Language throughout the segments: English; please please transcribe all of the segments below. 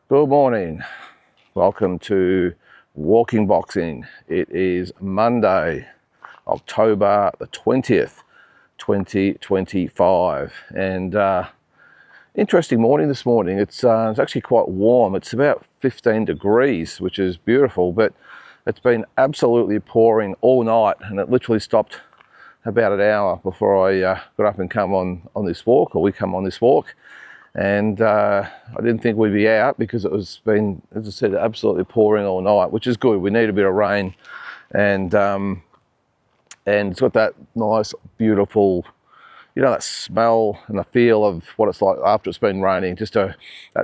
Good morning. Welcome to Walking Boxing. It is Monday, October the 20th, 2025. And interesting morning this morning. It's actually quite warm. It's about 15 degrees, which is beautiful, but it's been absolutely pouring all night, and it literally stopped about an hour before I got up and come on this walk, or we come on this walk. And I didn't think we'd be out because it was been, as I said, absolutely pouring all night, which is good. We need a bit of rain, and it's got that nice, beautiful, that smell and the feel of what it's like after it's been raining. Just that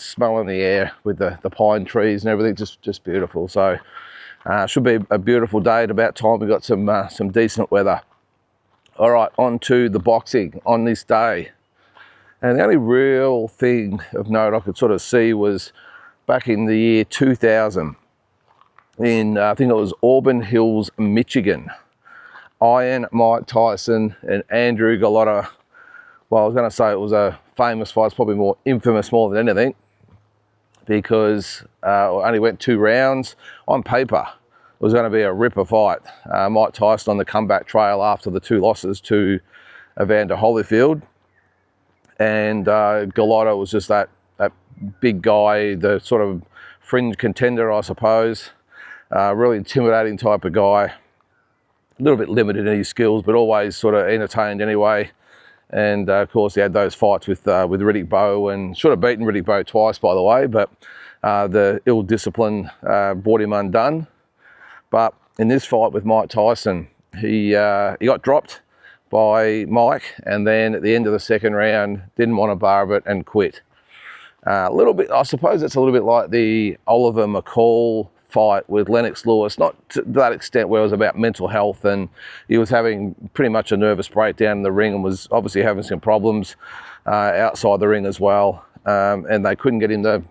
smell in the air with the pine trees and everything, just beautiful. So should be a beautiful day. At about time we got some decent weather. All right, on to the boxing on this day. And the only real thing of note I could sort of see was back in the year 2000 in, I think it was Auburn Hills, Michigan. Iron Mike Tyson and Andrew Golota. Well, I was going to say it was a famous fight. It's probably more infamous more than anything because it only went 2 rounds. On paper, it was going to be a ripper fight. Mike Tyson on the comeback trail after the 2 losses to Evander Holyfield. And Golota was just that big guy, the sort of fringe contender, I suppose. Really intimidating type of guy. A little bit limited in his skills, but always sort of entertained anyway. And of course, he had those fights with Riddick Bowe, and should have beaten Riddick Bowe twice, by the way. But the ill discipline brought him undone. But in this fight with Mike Tyson, he got dropped by Mike, and then at the end of the second round didn't want a bar of it and quit. A little bit, I suppose it's a little bit like the Oliver McCall fight with Lennox Lewis, not to that extent where it was about mental health, and he was having pretty much a nervous breakdown in the ring and was obviously having some problems outside the ring as well, and they couldn't get him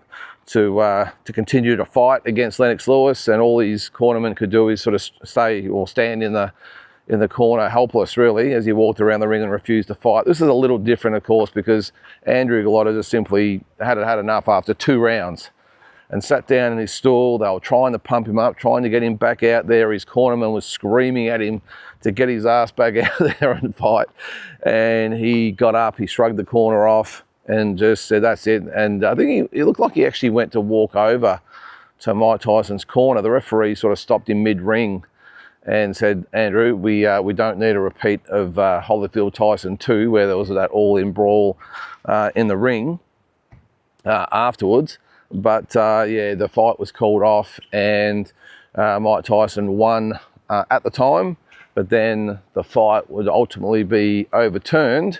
to continue to fight against Lennox Lewis, and all his cornermen could do is sort of stay or stand in the corner helpless, really, as he walked around the ring and refused to fight. This is a little different, of course, because Andrew Golota just simply had enough after 2 rounds and sat down in his stool. They were trying to pump him up, trying to get him back out there. His cornerman was screaming at him to get his ass back out there and fight. And he got up, he shrugged the corner off and just said, that's it. And I think it looked like he actually went to walk over to Mike Tyson's corner. The referee sort of stopped him mid-ring and said, Andrew, we don't need a repeat of Holyfield Tyson 2, where there was that all-in brawl in the ring afterwards. But the fight was called off, and Mike Tyson won at the time, but then the fight would ultimately be overturned,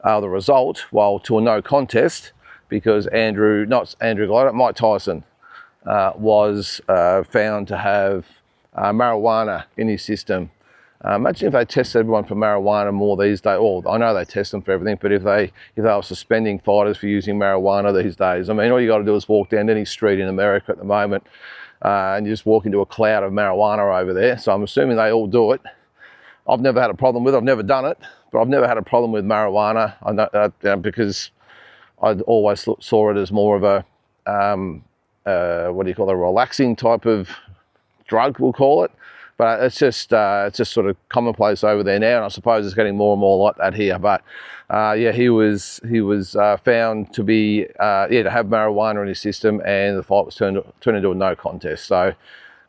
the result, to a no contest, because Mike Tyson was found to have marijuana in his system. Imagine if they tested everyone for marijuana more these days. Well, I know they test them for everything, but if they were suspending fighters for using marijuana these days, I mean, all you got to do is walk down any street in America at the moment, and you just walk into a cloud of marijuana over there. So I'm assuming they all do it. I've never had a problem with it. I've never done it, but I've never had a problem with marijuana. I know, because I always saw it as more of a a relaxing type of drug, we'll call it. But it's just sort of commonplace over there now, and I suppose it's getting more and more like that here. But he was found to be to have marijuana in his system, and the fight was turned into a no contest. So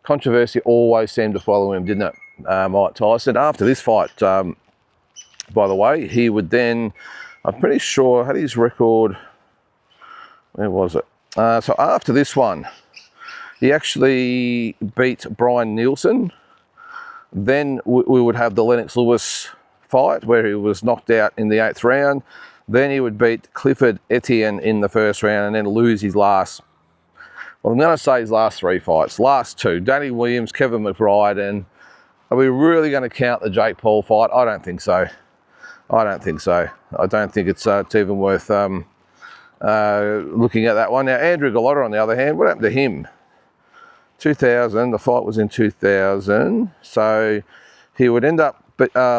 controversy always seemed to follow him, didn't it, Mike Tyson? After this fight, by the way, he would then, I'm pretty sure, had his record. Where was it? So after this one, he actually beat Brian Nielsen. Then we would have the Lennox Lewis fight, where he was knocked out in the 8th round. Then he would beat Clifford Etienne in the 1st round, and then lose his last, I'm going to say his last 3 fights. Last 2, Danny Williams, Kevin McBride. And are we really going to count the Jake Paul fight? I don't think so. I don't think it's even worth looking at that one. Now, Andrew Golota, on the other hand, what happened to him? 2000, the fight was in 2000, so he would end up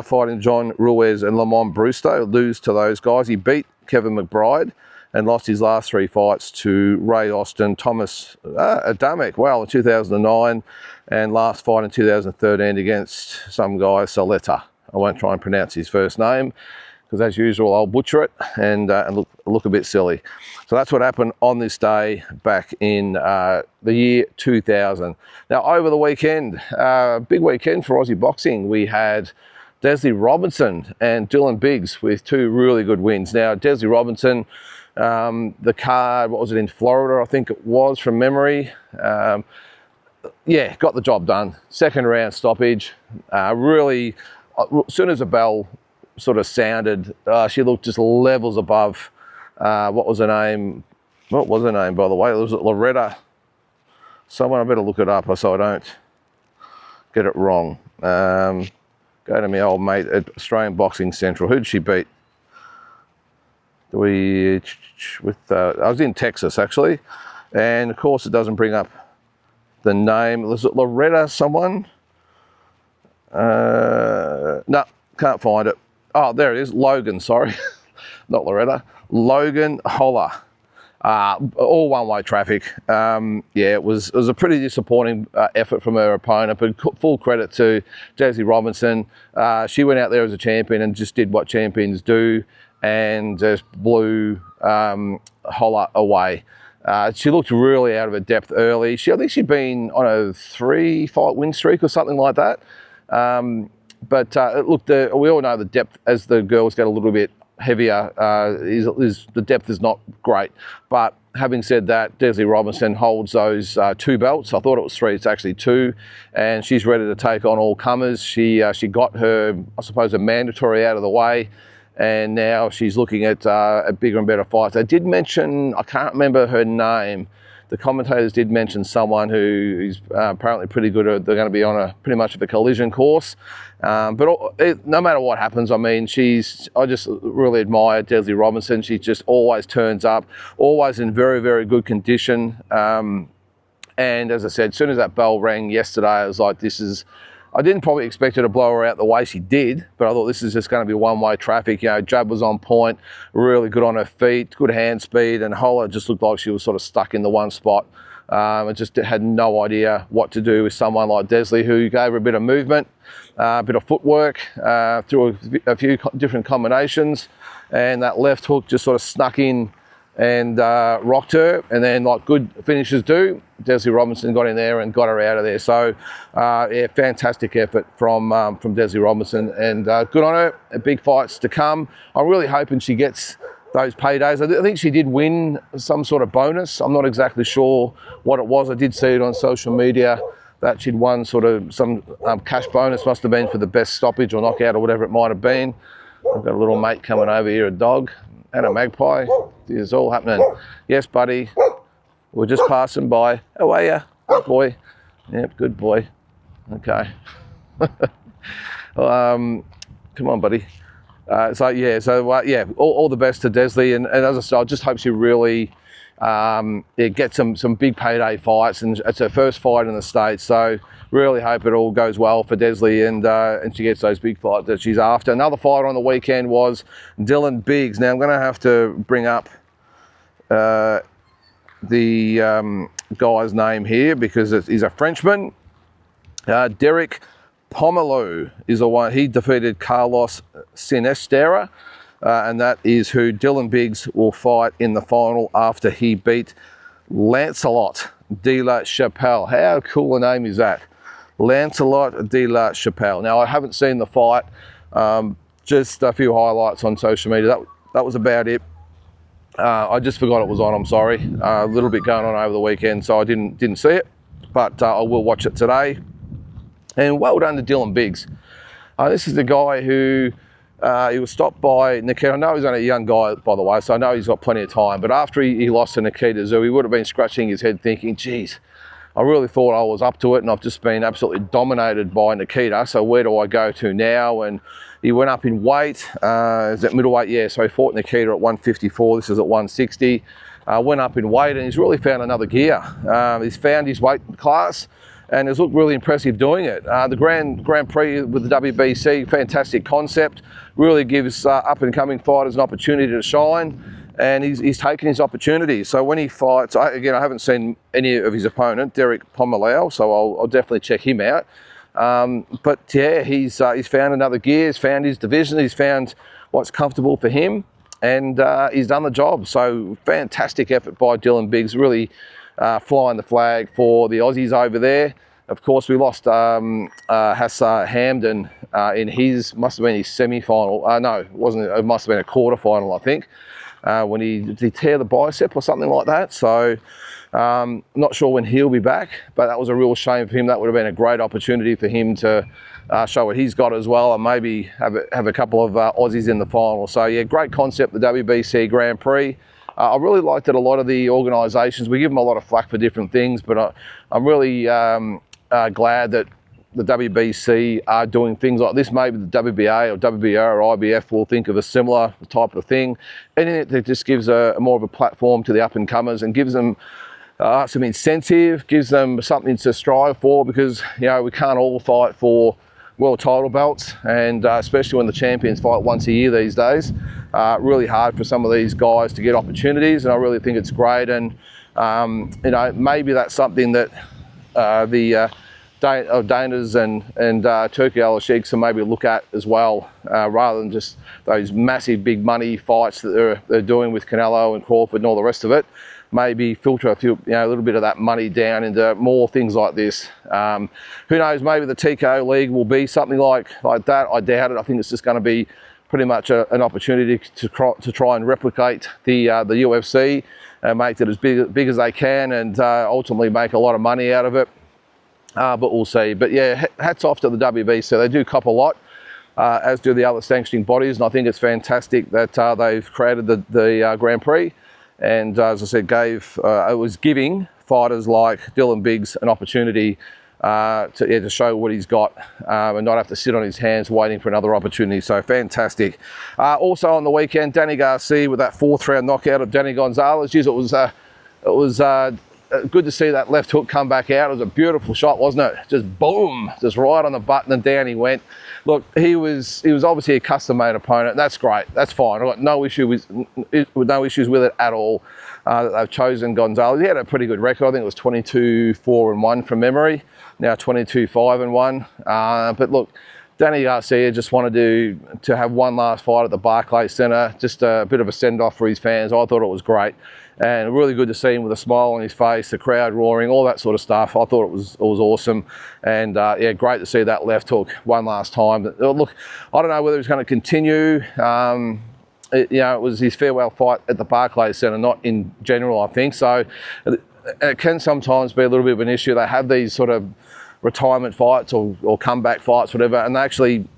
fighting John Ruiz and Lamont Brewster, lose to those guys. He beat Kevin McBride, and lost his last 3 fights to Ray Austin, Thomas Adamek, in 2009, and last fight in 2013 against some guy, Saleta. I won't try and pronounce his first name, because as usual, I'll butcher it and look a bit silly. So that's what happened on this day back in the year 2000. Now, over the weekend, big weekend for Aussie boxing, we had Desley Robinson and Dylan Biggs with 2 really good wins. Now, Desley Robinson, the card, what was it, in Florida, I think it was, from memory. Yeah, got the job done. Second round stoppage. Really, as soon as the bell sort of sounded, she looked just levels above. What was her name? What was her name, by the way? It was Loretta. Someone, I better look it up so I don't get it wrong. Go to my old mate at Australian Boxing Central. Who did she beat? I was in Texas, actually. And of course, it doesn't bring up the name. Was it Loretta someone? No, can't find it. Oh, there it is. Logan, sorry. Not Loretta. Logan Holler. All one-way traffic. Yeah, it was a pretty disappointing effort from her opponent, but full credit to Desley Robinson. She went out there as a champion and just did what champions do and just blew Holler away. She looked really out of her depth early. I think she'd been on a 3-fight win streak or something like that. But look, we all know the depth as the girls get a little bit heavier, the depth is not great. But having said that, Desley Robinson holds those 2 belts. I thought it was 3, it's actually 2. And she's ready to take on all comers. She got her, I suppose, a mandatory out of the way. And now she's looking at bigger and better fights. They did mention, I can't remember her name, the commentators did mention someone who is apparently pretty good. They're going to be on pretty much the collision course. But no matter what happens, I mean, I just really admire Desley Robinson. She just always turns up, always in very, very good condition. And as I said, as soon as that bell rang yesterday, I was like, I didn't probably expect her to blow her out the way she did, but I thought this is just going to be one-way traffic. You know, jab was on point, really good on her feet, good hand speed, and Holler just looked like she was sort of stuck in the one spot. And just had no idea what to do with someone like Desley, who gave her a bit of movement, a bit of footwork through a few different combinations, and that left hook just sort of snuck in and rocked her, and then like good finishers do, Desley Robinson got in there and got her out of there. So yeah, fantastic effort from Desley Robinson, and good on her. Big fights to come. I'm really hoping she gets those paydays. I think she did win some sort of bonus. I'm not exactly sure what it was. I did see it on social media that she'd won sort of some cash bonus. Must have been for the best stoppage or knockout or whatever it might have been. I've got a little mate coming over here, a dog and a magpie. It's all happening. Yes, buddy. We're just passing by. How are you? Good boy. Yep, good boy. Okay. Come on, buddy. All the best to Desley, and as I said, I just hope she really gets some big payday fights, and it's her first fight in the States, so really hope it all goes well for Desley and she gets those big fights that she's after. Another fight on the weekend was Dylan Biggs. Now I'm going to have to bring up the guy's name here because he's a Frenchman. Derek Pomerleau is the one. He defeated Carlos Sinestera, and that is who Dylan Biggs will fight in the final after he beat Lancelot de la Chapelle. How cool a name is that? Lancelot de la Chapelle. Now, I haven't seen the fight, just a few highlights on social media. That was about it. I just forgot it was on, I'm sorry. A little bit going on over the weekend, so I didn't see it, but I will watch it today. And well done to Dylan Biggs. This is the guy who he was stopped by Nikita. I know he's only a young guy, by the way, so I know he's got plenty of time. But after he lost to Nikita Tszyu, he would have been scratching his head thinking, geez, I really thought I was up to it, and I've just been absolutely dominated by Nikita. So where do I go to now? And he went up in weight. Is that middleweight? Yeah, so he fought Nikita at 154. This is at 160. Went up in weight, and he's really found another gear. He's found his weight class, and it's looked really impressive doing it. The Grand Prix with the WBC, fantastic concept, really gives up-and-coming fighters an opportunity to shine. and he's taken his opportunity. So when he fights, I haven't seen any of his opponent, Derek Pomelau, so I'll definitely check him out. But yeah, he's found another gear, he's found his division, he's found what's comfortable for him, and he's done the job. So fantastic effort by Dylan Biggs, really flying the flag for the Aussies over there. Of course, we lost Hassar Hamdan in his, must have been his semi-final. No, it wasn't. It must have been a quarter-final, I think, when did he tear the bicep or something like that. So not sure when he'll be back, but that was a real shame for him. That would have been a great opportunity for him to show what he's got as well, and maybe have a couple of Aussies in the final. So yeah, great concept, the WBC Grand Prix. I really liked it. A lot of the organisations, we give them a lot of flack for different things, but I'm really glad that the WBC are doing things like this. Maybe the WBA or WBO or IBF will think of a similar type of thing, and it just gives a more of a platform to the up and comers and gives them some incentive, gives them something to strive for, because we can't all fight for world title belts, and especially when the champions fight once a year these days. Really hard for some of these guys to get opportunities, and I really think it's great. And maybe that's something that the Danas and Turki Al Sheikhs can maybe look at as well, rather than just those massive big money fights that they're doing with Canelo and Crawford and all the rest of it. Maybe filter a little bit of that money down into more things like this. Who knows? Maybe the TKO League will be something like that. I doubt it. I think it's just going to be pretty much an opportunity to try and replicate the UFC and make it as big as they can, and ultimately make a lot of money out of it. But we'll see. But yeah, hats off to the WBC. They do cop a lot, as do the other sanctioning bodies, and I think it's fantastic that they've created the Grand Prix. And as I said, it was giving fighters like Dylan Biggs an opportunity to show what he's got, and not have to sit on his hands waiting for another opportunity. So fantastic. Also on the weekend, Danny Garcia with that 4th round knockout of Danny Gonzalez. Geez, it was good to see that left hook come back out. It was a beautiful shot, wasn't it? Just boom, just right on the button, and down he went. Look, he was obviously a custom-made opponent. And that's great. That's fine. I've got no issues with it at all. That they've chosen Gonzalez. He had a pretty good record. I think it was 22-4-1 from memory. Now 22-5-1. But look, Danny Garcia just wanted to have one last fight at the Barclays Centre. Just a bit of a send-off for his fans. I thought it was great. And really good to see him with a smile on his face, the crowd roaring, all that sort of stuff. I thought it was awesome. And yeah, great to see that left hook one last time. But, look, I don't know whether he's going to continue. It was his farewell fight at the Barclays Centre, not in general, I think. So it can sometimes be a little bit of an issue. They have these sort of retirement fights or comeback fights, whatever, and they actually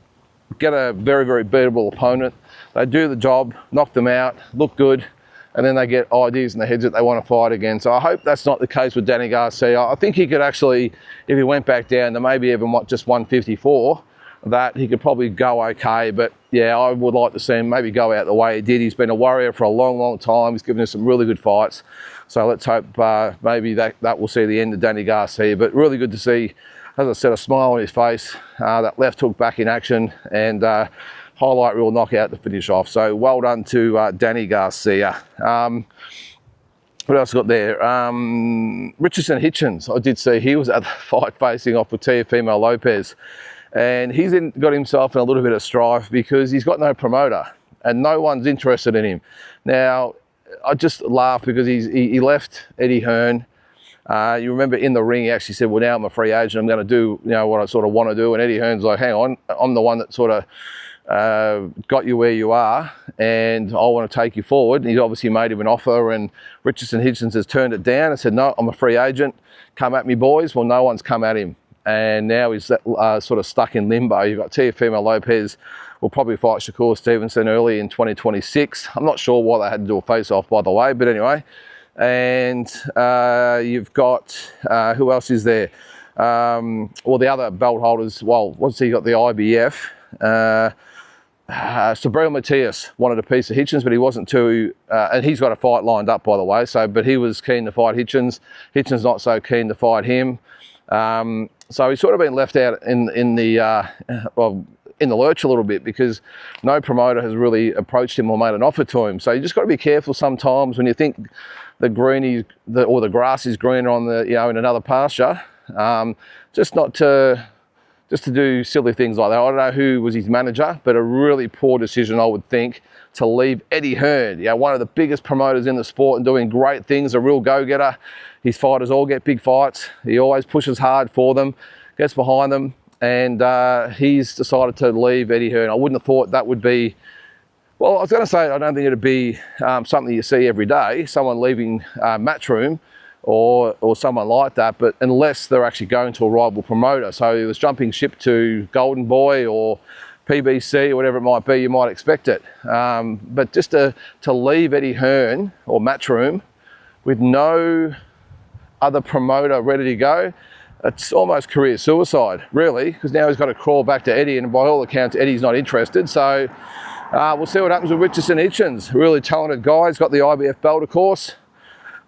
get a very, very beatable opponent. They do the job, knock them out, look good, and then they get ideas in their heads that they want to fight again. So I hope that's not the case with Danny Garcia. I think he could actually, if he went back down to maybe even just 154, that he could probably go okay. But yeah, I would like to see him maybe go out the way he did. He's been a warrior for a long, long time. He's given us some really good fights. So let's hope maybe that will see the end of Danny Garcia. But really good to see, as I said, a smile on his face, that left hook back in action, and highlight reel knockout to finish off. So well done to Danny Garcia. What else got there? Richardson Hitchens, I did see he was at the fight facing off with Teofimo Lopez. And he's got himself in a little bit of strife because he's got no promoter and no one's interested in him. Now, I just laugh because he left Eddie Hearn. You remember in the ring, he actually said, well, now I'm a free agent. I'm going to do what I sort of want to do. And Eddie Hearn's like, hang on, I'm the one that sort of got you where you are, and I want to take you forward. And he's obviously made him an offer, and Richardson Hitchens has turned it down and said, no, I'm a free agent. Come at me, boys. Well, no one's come at him. And now he's sort of stuck in limbo. You've got Teofimo Lopez will probably fight Shakur Stevenson early in 2026. I'm not sure why they had to do a face-off, by the way, but anyway. And you've got, who else is there? Well, the other belt holders, well, what's he got? The IBF. Sabril Matias wanted a piece of Hitchens, but he wasn't too, and he's got a fight lined up, by the way, but he was keen to fight Hitchens. Hitchens not so keen to fight him. So he's sort of been left out in the, well, in the lurch a little bit because no promoter has really approached him or made an offer to him. So you just got to be careful sometimes when you think the the grass is greener on the, in another pasture, just to do silly things like that. I don't know who was his manager, but a really poor decision, I would think, to leave Eddie Hearn, one of the biggest promoters in the sport and doing great things, a real go-getter. His fighters all get big fights. He always pushes hard for them, gets behind them, and he's decided to leave Eddie Hearn. I wouldn't have thought that would be, well, I was going to say I don't think it'd be something you see every day, someone leaving Matchroom or someone like that, but unless they're actually going to a rival promoter. So he was jumping ship to Golden Boy or PBC or whatever it might be, you might expect it. But just to leave Eddie Hearn or Matchroom with no other promoter ready to go, it's almost career suicide, really, because now he's got to crawl back to Eddie, and by all accounts, Eddie's not interested. So we'll see what happens with Richardson Hitchens. Really talented guy. He's got the IBF belt, of course.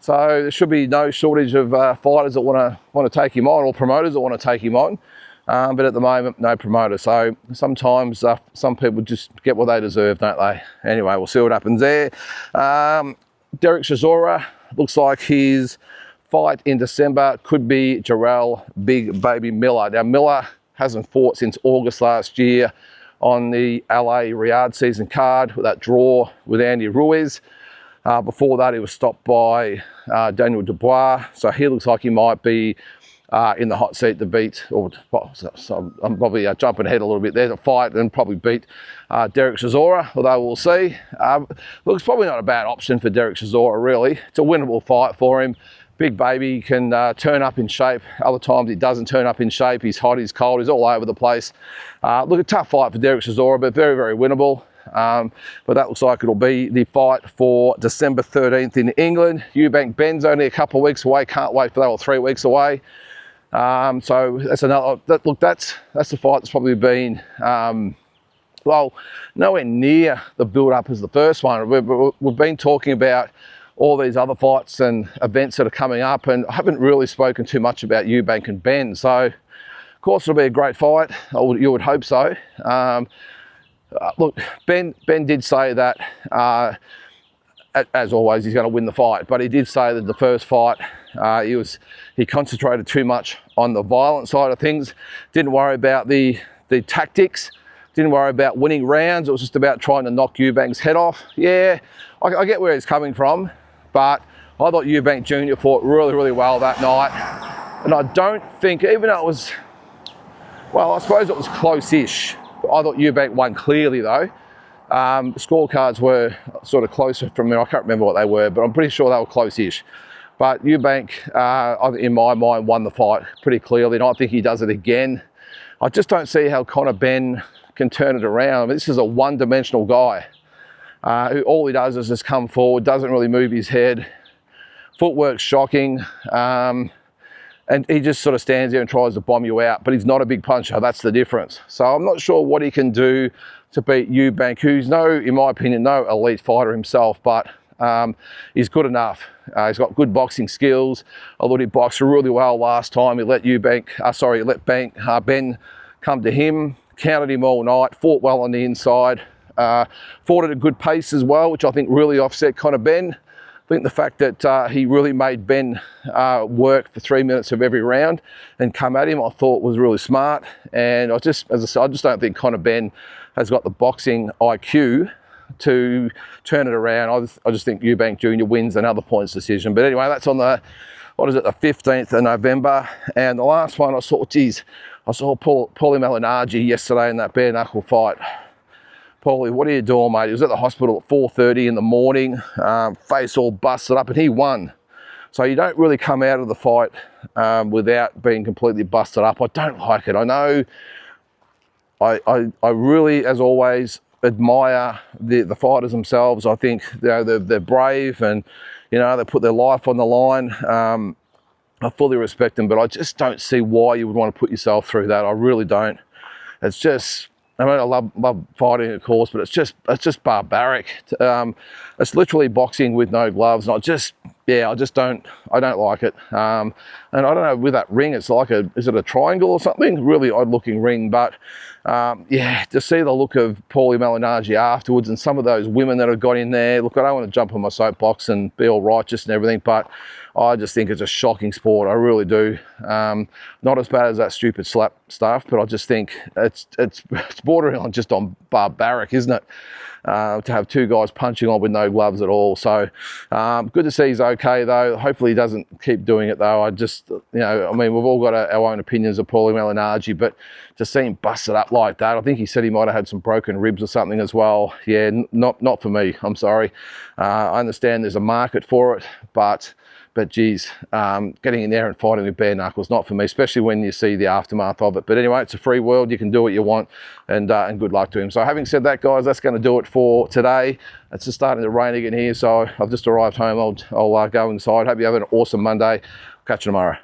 So there should be no shortage of fighters that want to take him on, or promoters that want to take him on. But at the moment, no promoter. So sometimes some people just get what they deserve, don't they? Anyway, we'll see what happens there. Derek Chisora, looks like his fight in December could be Jarrell Big Baby Miller. Now, Miller hasn't fought since August last year on the LA Riyadh season card with that draw with Andy Ruiz. Before that, he was stopped by Daniel Dubois. So he looks like he might be in the hot seat to beat, so I'm probably jumping ahead a little bit there, to fight and probably beat Derek Chisora, although we'll see. Look, it's probably not a bad option for Derek Chisora, really. It's a winnable fight for him. Big baby, can turn up in shape. Other times he doesn't turn up in shape. He's hot, he's cold, he's all over the place. Look, a tough fight for Derek Chisora, but very, very winnable. But that looks like it'll be the fight for December 13th in England. Eubank Ben's only a couple of weeks away. Can't wait for that, or 3 weeks away. So that's another. That's the fight that's probably been well, nowhere near the build-up as the first one. We've been talking about all these other fights and events that are coming up, and I haven't really spoken too much about Eubank and Ben. So, of course, it'll be a great fight. You would hope so. Look, Ben did say that, as always, he's going to win the fight. But he did say that the first fight, he concentrated too much on the violent side of things. Didn't worry about the tactics. Didn't worry about winning rounds. It was just about trying to knock Eubank's head off. Yeah, I get where he's coming from. But I thought Eubank Jr. fought really, really well that night. And I don't think, even though it was, well, I suppose it was close-ish. I thought Eubank won clearly, though. The scorecards were sort of closer from me. I can't remember what they were, but I'm pretty sure they were close-ish. But Eubank, in my mind, won the fight pretty clearly, and I think he does it again. I just don't see how Conor Benn can turn it around. I mean, this is a one-dimensional guy who all he does is just come forward, doesn't really move his head. Footwork's shocking. And he just sort of stands there and tries to bomb you out, but he's not a big puncher. That's the difference. So I'm not sure what he can do to beat Eubank, who's in my opinion, no elite fighter himself, but he's good enough. He's got good boxing skills. I thought he boxed really well last time. He let Ben come to him, counted him all night, fought well on the inside, fought at a good pace as well, which I think really offset Conor Benn. I think the fact that he really made Ben work for 3 minutes of every round and come at him, I thought was really smart. And I just don't think Conor Benn has got the boxing IQ to turn it around. I just think Eubank Jr. wins another points decision. But anyway, that's on the 15th of November. And the last one, I saw Paulie Malignaggi yesterday in that bare knuckle fight. Paulie, what are you doing, mate? He was at the hospital at 4:30 in the morning, face all busted up, and he won. So you don't really come out of the fight without being completely busted up. I don't like it. I know I really, as always, admire the fighters themselves. I think they're brave and they put their life on the line. I fully respect them, but I just don't see why you would want to put yourself through that. I really don't. It's just, I mean, I love fighting, of course, but it's just barbaric. It's literally boxing with no gloves, and yeah, I don't like it. And I don't know, with that ring, it's like is it a triangle or something? Really odd looking ring. But yeah, to see the look of Paulie Malignaggi afterwards and some of those women that have got in there, look, I don't want to jump on my soapbox and be all righteous and everything, but I just think it's a shocking sport. I really do. Not as bad as that stupid slap stuff, but I just think it's bordering on just on barbaric, isn't it? To have two guys punching on with no gloves at all. So good to see he's okay though. Hopefully he doesn't keep doing it though. I just, you know, I mean, we've all got our own opinions of Paulie Malignaggi, but to see him bust it up like that, I think he said he might have had some broken ribs or something as well. Yeah, not for me. I'm sorry. I understand there's a market for it, but geez, getting in there and fighting with bare knuckles, not for me, especially when you see the aftermath of it. But anyway, it's a free world. You can do what you want, and good luck to him. So having said that, guys, that's going to do it for today. It's just starting to rain again here, so I've just arrived home. I'll go inside. Hope you have an awesome Monday. Catch you tomorrow.